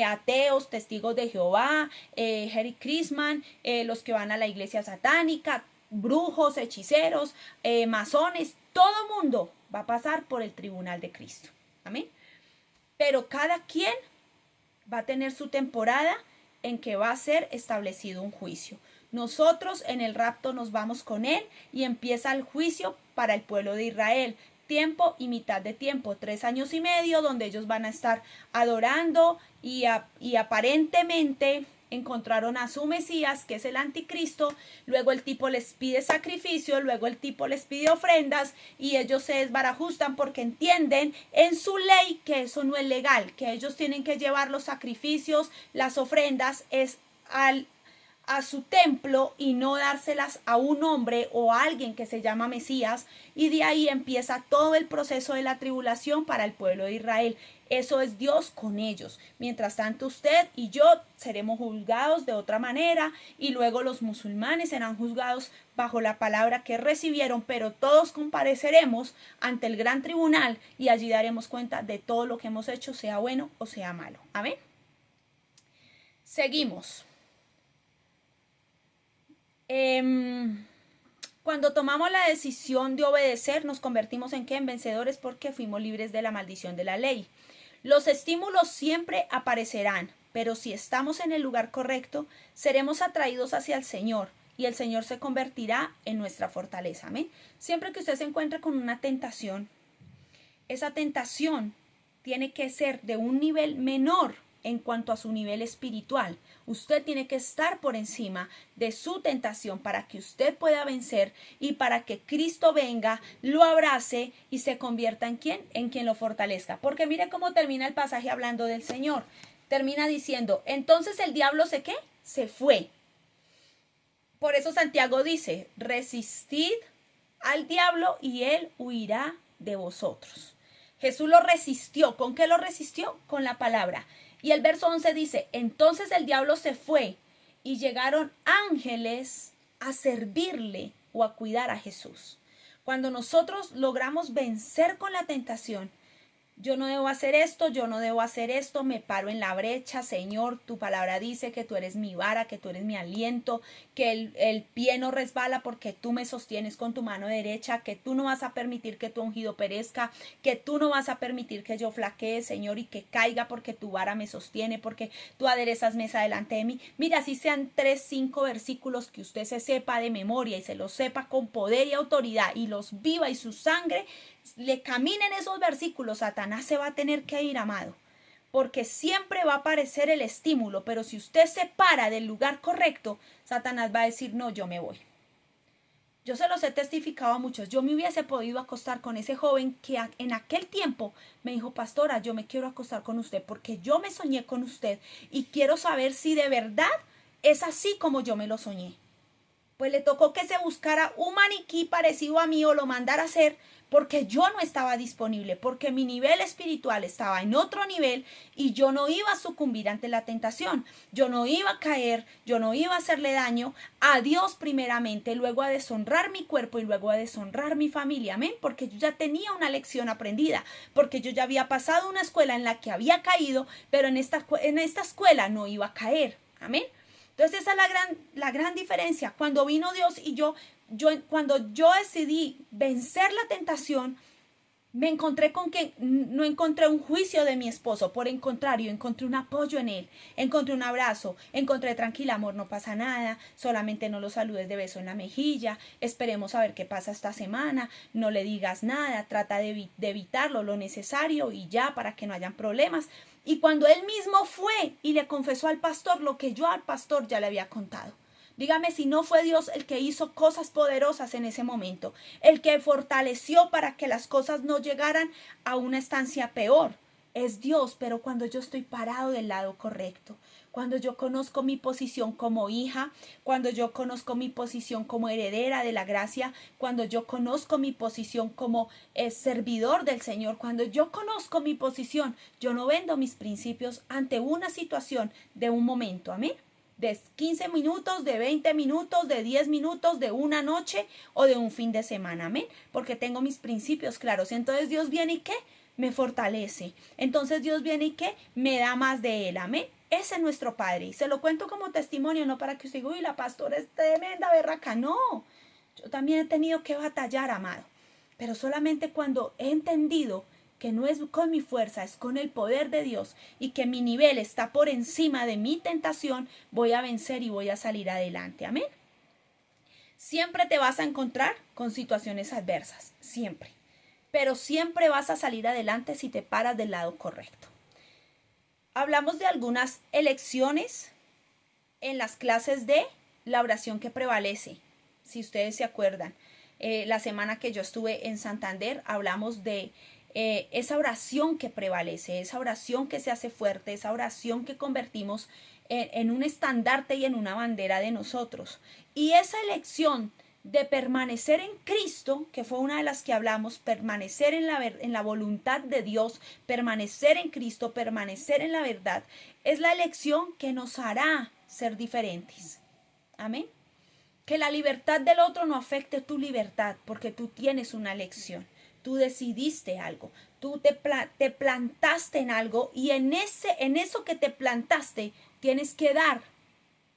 ateos, testigos de Jehová, Hare Krishna, los que van a la iglesia satánica, brujos, hechiceros, masones, todo mundo va a pasar por el tribunal de Cristo. Amén. Pero cada quien va a tener su temporada en que va a ser establecido un juicio. Nosotros en el rapto nos vamos con él y empieza el juicio para el pueblo de Israel. Tiempo y mitad de tiempo, 3 años y medio, donde ellos van a estar adorando y aparentemente encontraron a su Mesías, que es el anticristo. Luego el tipo les pide sacrificio, luego el tipo les pide ofrendas y ellos se desbarajustan porque entienden en su ley que eso no es legal, que ellos tienen que llevar los sacrificios, las ofrendas es a su templo y no dárselas a un hombre o a alguien que se llama Mesías, y de ahí empieza todo el proceso de la tribulación para el pueblo de Israel. Eso es Dios con ellos. Mientras tanto, usted y yo seremos juzgados de otra manera y luego los musulmanes serán juzgados bajo la palabra que recibieron, pero todos compareceremos ante el gran tribunal y allí daremos cuenta de todo lo que hemos hecho, sea bueno o sea malo. Amén. Seguimos. Cuando tomamos la decisión de obedecer, nos convertimos en ¿qué? En vencedores, porque fuimos libres de la maldición de la ley. Los estímulos siempre aparecerán, pero si estamos en el lugar correcto, seremos atraídos hacia el Señor y el Señor se convertirá en nuestra fortaleza. ¿Amén? Siempre que usted se encuentre con una tentación, esa tentación tiene que ser de un nivel menor en cuanto a su nivel espiritual. Usted tiene que estar por encima de su tentación para que usted pueda vencer y para que Cristo venga, lo abrace y se convierta en ¿quién? En quien lo fortalezca. Porque mire cómo termina el pasaje hablando del Señor. Termina diciendo, entonces el diablo ¿se qué? Se fue. Por eso Santiago dice, resistid al diablo y él huirá de vosotros. Jesús lo resistió. ¿Con qué lo resistió? Con la palabra. Y el verso 11 dice, entonces el diablo se fue y llegaron ángeles a servirle o a cuidar a Jesús. Cuando nosotros logramos vencer con la tentación, yo no debo hacer esto, yo no debo hacer esto, me paro en la brecha, Señor, tu palabra dice que tú eres mi vara, que tú eres mi aliento, que el pie no resbala porque tú me sostienes con tu mano derecha, que tú no vas a permitir que tu ungido perezca, que tú no vas a permitir que yo flaquee, Señor, y que caiga porque tu vara me sostiene, porque tú aderezas mesa delante de mí. Mira, así sean 3, 5 versículos que usted se sepa de memoria y se los sepa con poder y autoridad y los viva y su sangre le caminen esos versículos, Satanás se va a tener que ir, amado, porque siempre va a aparecer el estímulo, pero si usted se para del lugar correcto, Satanás va a decir, no, yo me voy. Yo se los he testificado a muchos. Yo me hubiese podido acostar con ese joven que en aquel tiempo me dijo, pastora, yo me quiero acostar con usted porque yo me soñé con usted y quiero saber si de verdad es así como yo me lo soñé. Pues le tocó que se buscara un maniquí parecido a mí o lo mandara a hacer, porque yo no estaba disponible, porque mi nivel espiritual estaba en otro nivel y yo no iba a sucumbir ante la tentación, yo no iba a caer, yo no iba a hacerle daño a Dios primeramente, luego a deshonrar mi cuerpo y luego a deshonrar mi familia, amén, porque yo ya tenía una lección aprendida, porque yo ya había pasado una escuela en la que había caído, pero en esta escuela no iba a caer, amén. Entonces esa es la gran diferencia. Cuando vino Dios y cuando yo decidí vencer la tentación, me encontré con que no encontré un juicio de mi esposo, por el contrario, encontré un apoyo en él, encontré un abrazo, encontré tranquila, amor, no pasa nada, solamente no lo saludes de beso en la mejilla, esperemos a ver qué pasa esta semana, no le digas nada, trata de evitarlo lo necesario y ya para que no hayan problemas. Y cuando él mismo fue y le confesó al pastor lo que yo al pastor ya le había contado. Dígame si no fue Dios el que hizo cosas poderosas en ese momento, el que fortaleció para que las cosas no llegaran a una estancia peor. es Dios, pero cuando yo estoy parado del lado correcto, cuando yo conozco mi posición como hija, cuando yo conozco mi posición como heredera de la gracia, cuando yo conozco mi posición como servidor del Señor, cuando yo conozco mi posición, yo no vendo mis principios ante una situación de un momento, amén. De 15 minutos, de 20 minutos, de 10 minutos, de una noche o de un fin de semana, amén, porque tengo mis principios claros. Entonces Dios viene y ¿qué? Me fortalece. Entonces Dios viene y ¿qué? Me da más de Él, amén. Ese es nuestro Padre. Y se lo cuento como testimonio, no para que usted diga, uy, la pastora es tremenda berraca. No, yo también he tenido que batallar, amado. Pero solamente cuando he entendido que no es con mi fuerza, es con el poder de Dios y que mi nivel está por encima de mi tentación, voy a vencer y voy a salir adelante. Amén. Siempre te vas a encontrar con situaciones adversas, siempre. Pero siempre vas a salir adelante si te paras del lado correcto. Hablamos de algunas elecciones en las clases de la oración que prevalece, si ustedes se acuerdan. La semana que yo estuve en Santander hablamos de esa oración que prevalece, esa oración que se hace fuerte, esa oración que convertimos en un estandarte y en una bandera de nosotros. Y esa elección de permanecer en Cristo, que fue una de las que hablamos, permanecer en la voluntad de Dios, permanecer en Cristo, permanecer en la verdad, es la elección que nos hará ser diferentes. Amén. Que la libertad del otro no afecte tu libertad, porque tú tienes una elección. Tú decidiste algo, tú te plantaste en algo y en eso que te plantaste tienes que dar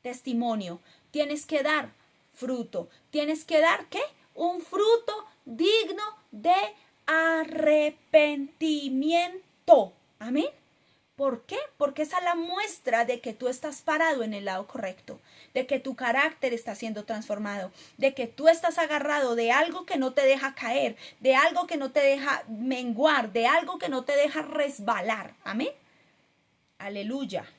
testimonio, tienes que dar fruto, tienes que dar ¿qué? Un fruto digno de arrepentimiento. Amén. ¿Por qué? Porque esa es la muestra de que tú estás parado en el lado correcto, de que tu carácter está siendo transformado, de que tú estás agarrado de algo que no te deja caer, de algo que no te deja menguar, de algo que no te deja resbalar. Amén. Aleluya.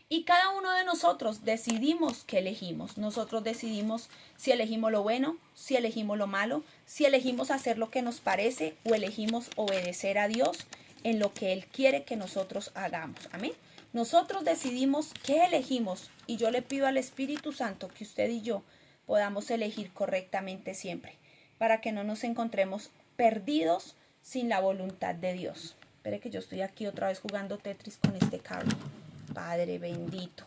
Y cada uno de nosotros decidimos qué elegimos. Nosotros decidimos si elegimos lo bueno, si elegimos lo malo, si elegimos hacer lo que nos parece o elegimos obedecer a Dios en lo que Él quiere que nosotros hagamos. Amén. Nosotros decidimos qué elegimos y yo le pido al Espíritu Santo que usted y yo podamos elegir correctamente siempre para que no nos encontremos perdidos sin la voluntad de Dios. Espere que yo estoy aquí otra vez jugando Tetris con este cable. Padre bendito.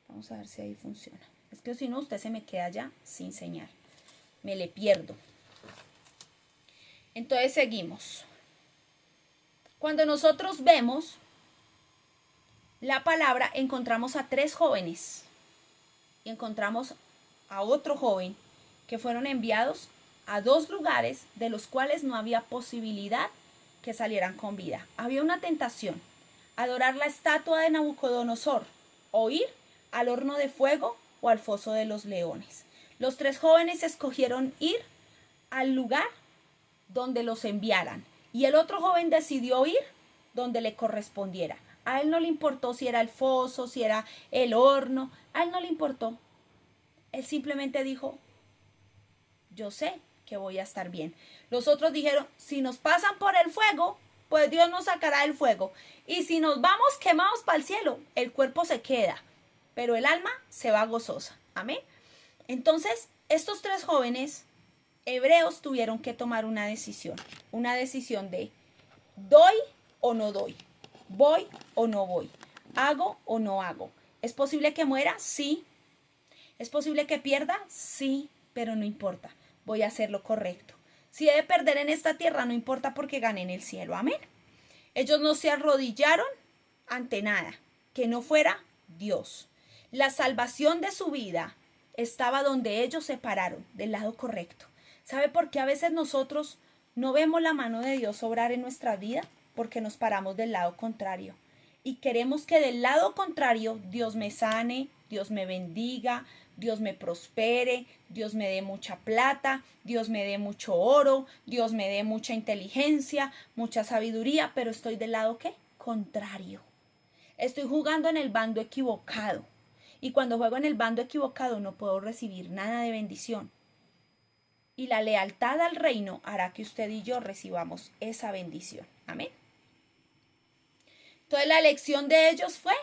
Vamos a ver si ahí funciona. Es que si no, usted se me queda ya sin señal. Me le pierdo. Entonces seguimos. Cuando nosotros vemos la palabra, encontramos a 3 jóvenes. Y encontramos a otro joven que fueron enviados a 2 lugares de los cuales no había posibilidad que salieran con vida. Había una tentación: adorar la estatua de Nabucodonosor o ir al horno de fuego o al foso de los leones. Los 3 jóvenes escogieron ir al lugar donde los enviaran y el otro joven decidió ir donde le correspondiera. A él no le importó si era el foso, si era el horno, a él no le importó. Él simplemente dijo, yo sé que voy a estar bien. Los otros dijeron, si nos pasan por el fuego, pues Dios nos sacará del fuego. Y si nos vamos quemados para el cielo, el cuerpo se queda, pero el alma se va gozosa. Amén. Entonces, estos 3 jóvenes hebreos tuvieron que tomar una decisión de doy o no doy, voy o no voy, hago o no hago. ¿Es posible que muera? Sí. ¿Es posible que pierda? Sí, pero no importa. Voy a hacer lo correcto. Si he de perder en esta tierra, no importa porque gané en el cielo. Amén. Ellos no se arrodillaron ante nada que no fuera Dios. La salvación de su vida estaba donde ellos se pararon, del lado correcto. ¿Sabe por qué a veces nosotros no vemos la mano de Dios obrar en nuestra vida? Porque nos paramos del lado contrario. Y queremos que del lado contrario Dios me sane, Dios me bendiga, Dios me prospere, Dios me dé mucha plata, Dios me dé mucho oro, Dios me dé mucha inteligencia, mucha sabiduría, pero estoy del lado ¿qué? Contrario. Estoy jugando en el bando equivocado. Y cuando juego en el bando equivocado no puedo recibir nada de bendición. y la lealtad al reino hará que usted y yo recibamos esa bendición. Amén. Entonces la elección de ellos fue,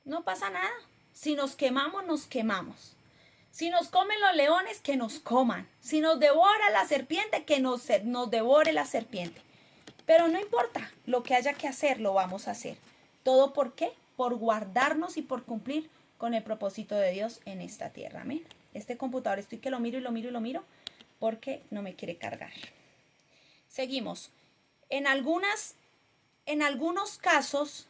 no pasa nada. Si nos quemamos, nos quemamos. Si nos comen los leones, que nos coman. Si nos devora la serpiente, que nos devore la serpiente. Pero no importa, lo que haya que hacer, lo vamos a hacer. ¿Todo por qué? Por guardarnos y por cumplir con el propósito de Dios en esta tierra. Amén. Este computador estoy que lo miro y lo miro y lo miro porque no me quiere cargar. Seguimos. En algunos casos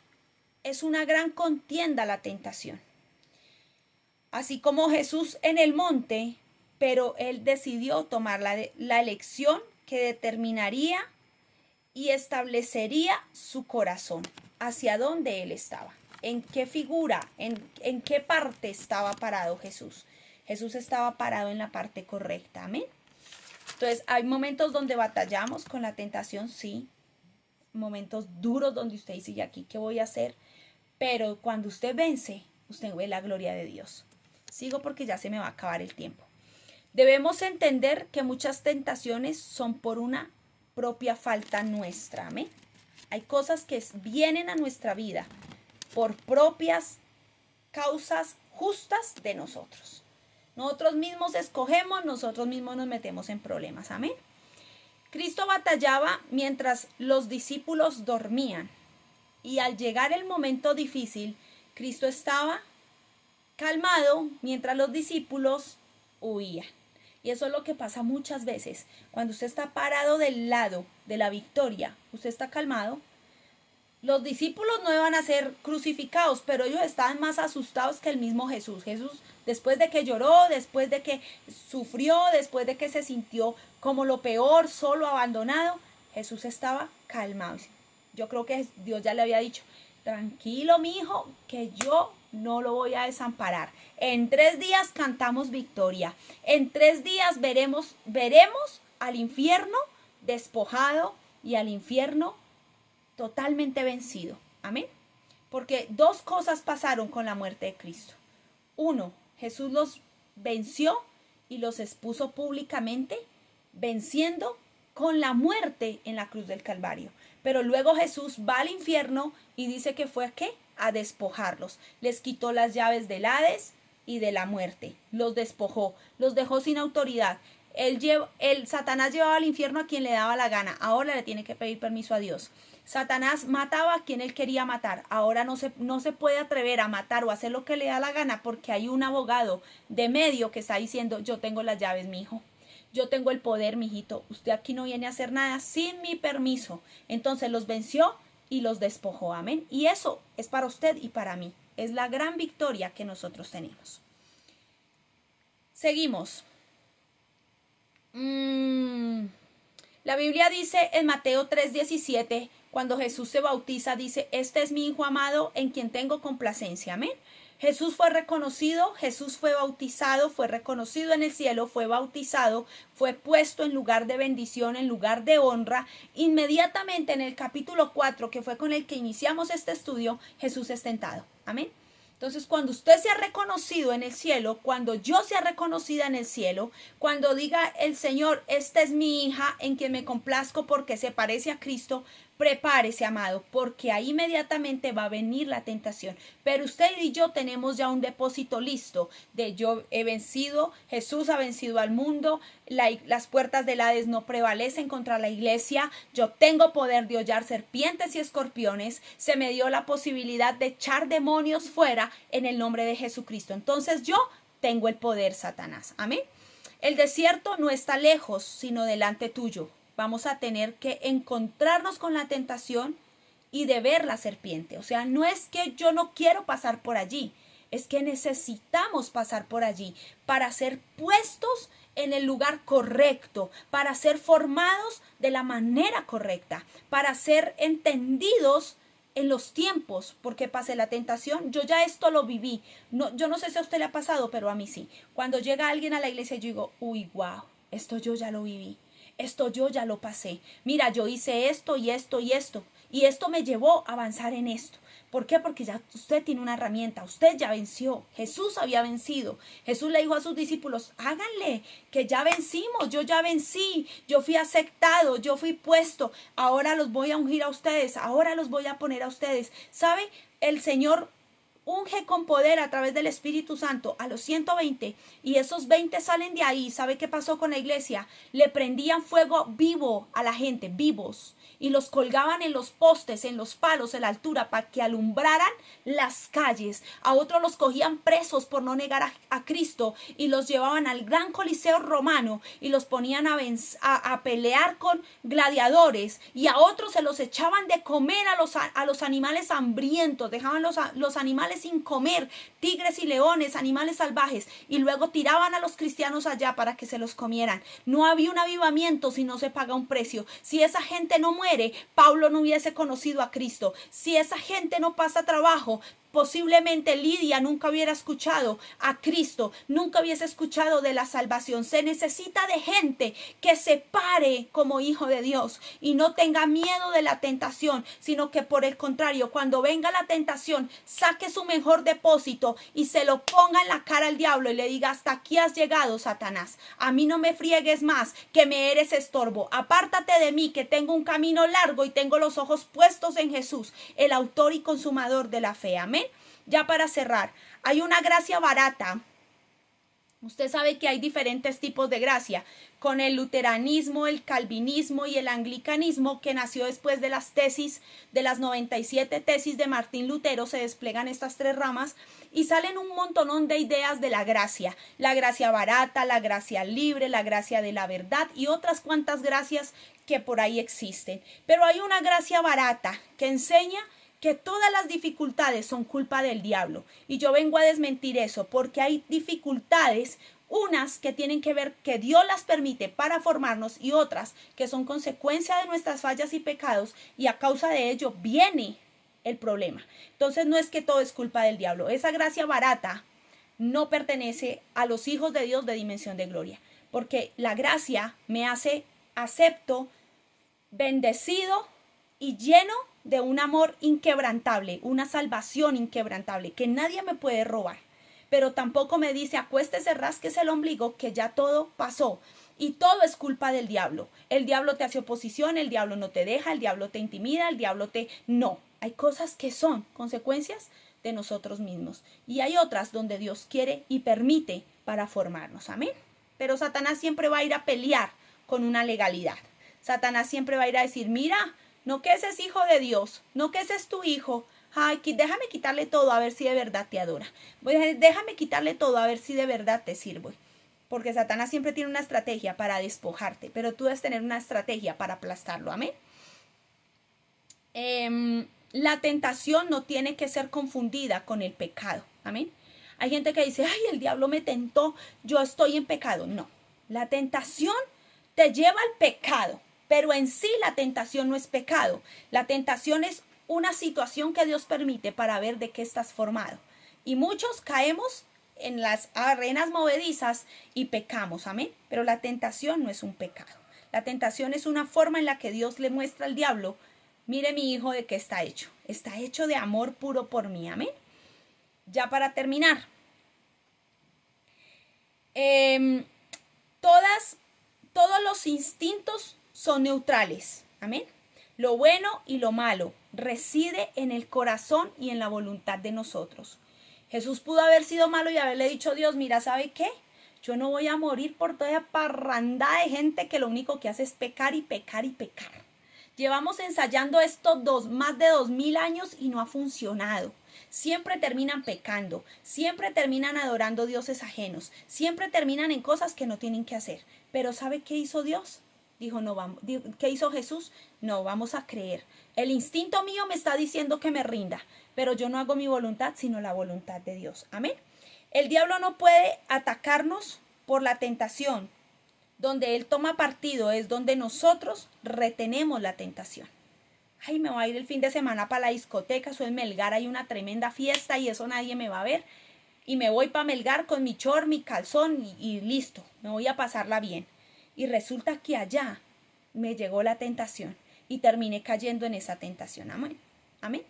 es una gran contienda la tentación. Así como Jesús en el monte, pero él decidió tomar la elección que determinaría y establecería su corazón, hacia dónde él estaba, en qué figura, en qué parte estaba parado Jesús. Jesús estaba parado en la parte correcta, amén. Entonces, hay momentos donde batallamos con la tentación, sí. Momentos duros donde usted dice, ¿y aquí qué voy a hacer? Pero cuando usted vence, usted ve la gloria de Dios. Sigo porque ya se me va a acabar el tiempo. Debemos entender que muchas tentaciones son por una propia falta nuestra, amén. Hay cosas que vienen a nuestra vida por propias causas justas de nosotros. Nosotros mismos escogemos, nosotros mismos nos metemos en problemas, amén. Cristo batallaba mientras los discípulos dormían y al llegar el momento difícil, Cristo estaba calmado mientras los discípulos huían. Y eso es lo que pasa muchas veces. Cuando usted está parado del lado de la victoria, usted está calmado. Los discípulos no iban a ser crucificados, pero ellos estaban más asustados que el mismo Jesús. Jesús, después de que lloró, después de que sufrió, después de que se sintió como lo peor, solo, abandonado, Jesús estaba calmado. Yo creo que Dios ya le había dicho, tranquilo, mi hijo, que yo no lo voy a desamparar. En 3 días cantamos victoria. En 3 días veremos al infierno despojado y al infierno totalmente vencido. Amén. Porque 2 cosas pasaron con la muerte de Cristo. 1, Jesús los venció y los expuso públicamente, venciendo con la muerte en la cruz del Calvario. Pero luego Jesús va al infierno y dice que fue ¿qué? A despojarlos. Les quitó las llaves del Hades y de la muerte. Los despojó, los dejó sin autoridad. Satanás llevaba al infierno a quien le daba la gana. Ahora le tiene que pedir permiso a Dios. Satanás mataba a quien él quería matar. Ahora no se puede atrever a matar o hacer lo que le da la gana porque hay un abogado de medio que está diciendo, yo tengo las llaves, mi hijo. Yo tengo el poder, mijito. Usted aquí no viene a hacer nada sin mi permiso. Entonces los venció y los despojó. Amén. Y eso es para usted y para mí. Es la gran victoria que nosotros tenemos. Seguimos. La Biblia dice en Mateo 3:17, cuando Jesús se bautiza, dice, este es mi Hijo amado en quien tengo complacencia. Amén. Jesús fue reconocido, Jesús fue bautizado, fue reconocido en el cielo, fue bautizado, fue puesto en lugar de bendición, en lugar de honra. Inmediatamente en el capítulo 4, que fue con el que iniciamos este estudio, Jesús es tentado. Amén. Entonces, cuando usted sea reconocido en el cielo, cuando yo sea reconocida en el cielo, cuando diga el Señor, esta es mi hija en quien me complazco porque se parece a Cristo, prepárese, amado, porque ahí inmediatamente va a venir la tentación. Pero usted y yo tenemos ya un depósito listo de yo he vencido, Jesús ha vencido al mundo, las puertas del Hades no prevalecen contra la iglesia, yo tengo poder de hollar serpientes y escorpiones, se me dio la posibilidad de echar demonios fuera en el nombre de Jesucristo. Entonces yo tengo el poder, Satanás. Amén. El desierto no está lejos, sino delante tuyo. Vamos a tener que encontrarnos con la tentación y de ver la serpiente. O sea, no es que yo no quiero pasar por allí, es que necesitamos pasar por allí para ser puestos en el lugar correcto, para ser formados de la manera correcta, para ser entendidos en los tiempos, porque pase la tentación. Yo ya esto lo viví. No, yo no sé si a usted le ha pasado, pero a mí sí. Cuando llega alguien a la iglesia, yo digo, uy, wow, esto yo ya lo viví. Esto yo ya lo pasé. Mira, yo hice esto y esto y esto. Y esto me llevó a avanzar en esto. ¿Por qué? Porque ya usted tiene una herramienta, usted ya venció, Jesús había vencido. Jesús le dijo a sus discípulos, háganle, que ya vencimos, yo ya vencí, yo fui aceptado, yo fui puesto, ahora los voy a ungir a ustedes, ahora los voy a poner a ustedes. ¿Sabe? El Señor unge con poder a través del Espíritu Santo a los 120 y esos 20 salen de ahí. ¿Sabe qué pasó con la iglesia? Le prendían fuego vivo a la gente, vivos, y los colgaban en los postes, en los palos, en la altura, para que alumbraran las calles. A otros los cogían presos por no negar a Cristo y los llevaban al gran coliseo romano y los ponían a pelear con gladiadores, y a otros se los echaban de comer a los animales hambrientos, dejaban los animales sin comer, tigres y leones, animales salvajes, y luego tiraban a los cristianos allá para que se los comieran. No había un avivamiento si no se paga un precio. Si esa gente no muere, Pablo no hubiese conocido a Cristo. Si esa gente no pasa trabajo, posiblemente Lidia nunca hubiera escuchado a Cristo, nunca hubiese escuchado de la salvación. Se necesita de gente que se pare como hijo de Dios y no tenga miedo de la tentación, sino que por el contrario, cuando venga la tentación, saque su mejor depósito y se lo ponga en la cara al diablo y le diga, hasta aquí has llegado, Satanás. A mí no me friegues más, que me eres estorbo. Apártate de mí, que tengo un camino largo y tengo los ojos puestos en Jesús, el autor y consumador de la fe. Amén. Ya para cerrar, hay una gracia barata. Usted sabe que hay diferentes tipos de gracia, con el luteranismo, el calvinismo y el anglicanismo, que nació después de las tesis, de las 97 tesis de Martín Lutero. Se desplegan estas tres ramas y salen un montonón de ideas de la gracia barata, la gracia libre, la gracia de la verdad y otras cuantas gracias que por ahí existen. Pero hay una gracia barata que enseña que todas las dificultades son culpa del diablo, y yo vengo a desmentir eso, porque hay dificultades, unas que tienen que ver que Dios las permite para formarnos y otras que son consecuencia de nuestras fallas y pecados, y a causa de ello viene el problema. Entonces no es que todo es culpa del diablo. Esa gracia barata no pertenece a los hijos de Dios de dimensión de gloria, porque la gracia me hace acepto, bendecido y lleno de un amor inquebrantable, una salvación inquebrantable que nadie me puede robar. Pero tampoco me dice, acuéstese, rásquese el ombligo, que ya todo pasó. Y todo es culpa del diablo. El diablo te hace oposición, el diablo no te deja, el diablo te intimida, el diablo te... No, hay cosas que son consecuencias de nosotros mismos. Y hay otras donde Dios quiere y permite para formarnos. Amén. Pero Satanás siempre va a ir a pelear con una legalidad. Satanás siempre va a ir a decir, mira, no que ese es hijo de Dios, no que ese es tu hijo. Ay, déjame quitarle todo a ver si de verdad te adora. Déjame quitarle todo a ver si de verdad te sirvo. Porque Satanás siempre tiene una estrategia para despojarte, pero tú debes tener una estrategia para aplastarlo. Amén. La tentación no tiene que ser confundida con el pecado. Amén. Hay gente que dice, ay, el diablo me tentó, yo estoy en pecado. No, la tentación te lleva al pecado. Pero en sí la tentación no es pecado. La tentación es una situación que Dios permite para ver de qué estás formado. Y muchos caemos en las arenas movedizas y pecamos. Amén. Pero la tentación no es un pecado. La tentación es una forma en la que Dios le muestra al diablo, mire mi hijo de qué está hecho. Está hecho de amor puro por mí. Amén. Ya para terminar. Todos los instintos son neutrales. Amén. Lo bueno y lo malo reside en el corazón y en la voluntad de nosotros. Jesús pudo haber sido malo y haberle dicho a Dios, mira, ¿sabe qué? Yo no voy a morir por toda esa parrandada de gente que lo único que hace es pecar y pecar y pecar. Llevamos ensayando esto más de 2000 años y no ha funcionado. Siempre terminan pecando, siempre terminan adorando dioses ajenos, siempre terminan en cosas que no tienen que hacer. Pero ¿sabe qué hizo Dios? Dijo, no vamos. ¿Qué hizo Jesús? No, vamos a creer. El instinto mío me está diciendo que me rinda, pero yo no hago mi voluntad, sino la voluntad de Dios. Amén. El diablo no puede atacarnos por la tentación. Donde él toma partido es donde nosotros retenemos la tentación. Ay, me voy a ir el fin de semana para la discoteca, eso en Melgar hay una tremenda fiesta y eso nadie me va a ver. Y me voy para Melgar con mi short, mi calzón y listo, me voy a pasarla bien. Y resulta que allá me llegó la tentación y terminé cayendo en esa tentación. Amén. Amén.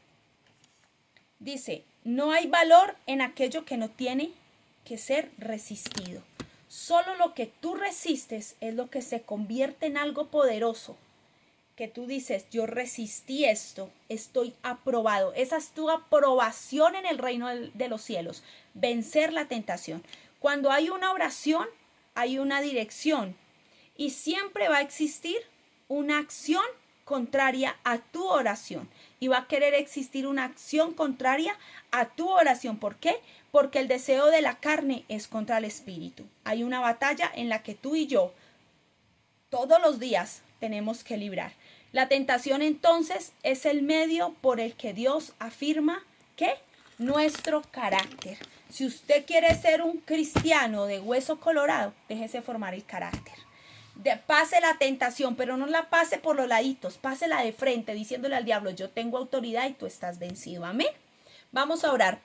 Dice, no hay valor en aquello que no tiene que ser resistido. Solo lo que tú resistes es lo que se convierte en algo poderoso. Que tú dices, yo resistí esto, estoy aprobado. Esa es tu aprobación en el reino de los cielos. Vencer la tentación. Cuando hay una oración, hay una dirección. Y siempre va a existir una acción contraria a tu oración. Y va a querer existir una acción contraria a tu oración. ¿Por qué? Porque el deseo de la carne es contra el espíritu. Hay una batalla en la que tú y yo todos los días tenemos que librar. La tentación entonces es el medio por el que Dios afirma que nuestro carácter. Si usted quiere ser un cristiano de hueso colorado, déjese formar el carácter. Pase la tentación, pero no la pase por los laditos, pásela de frente diciéndole al diablo, yo tengo autoridad y tú estás vencido. Amén. Vamos a orar.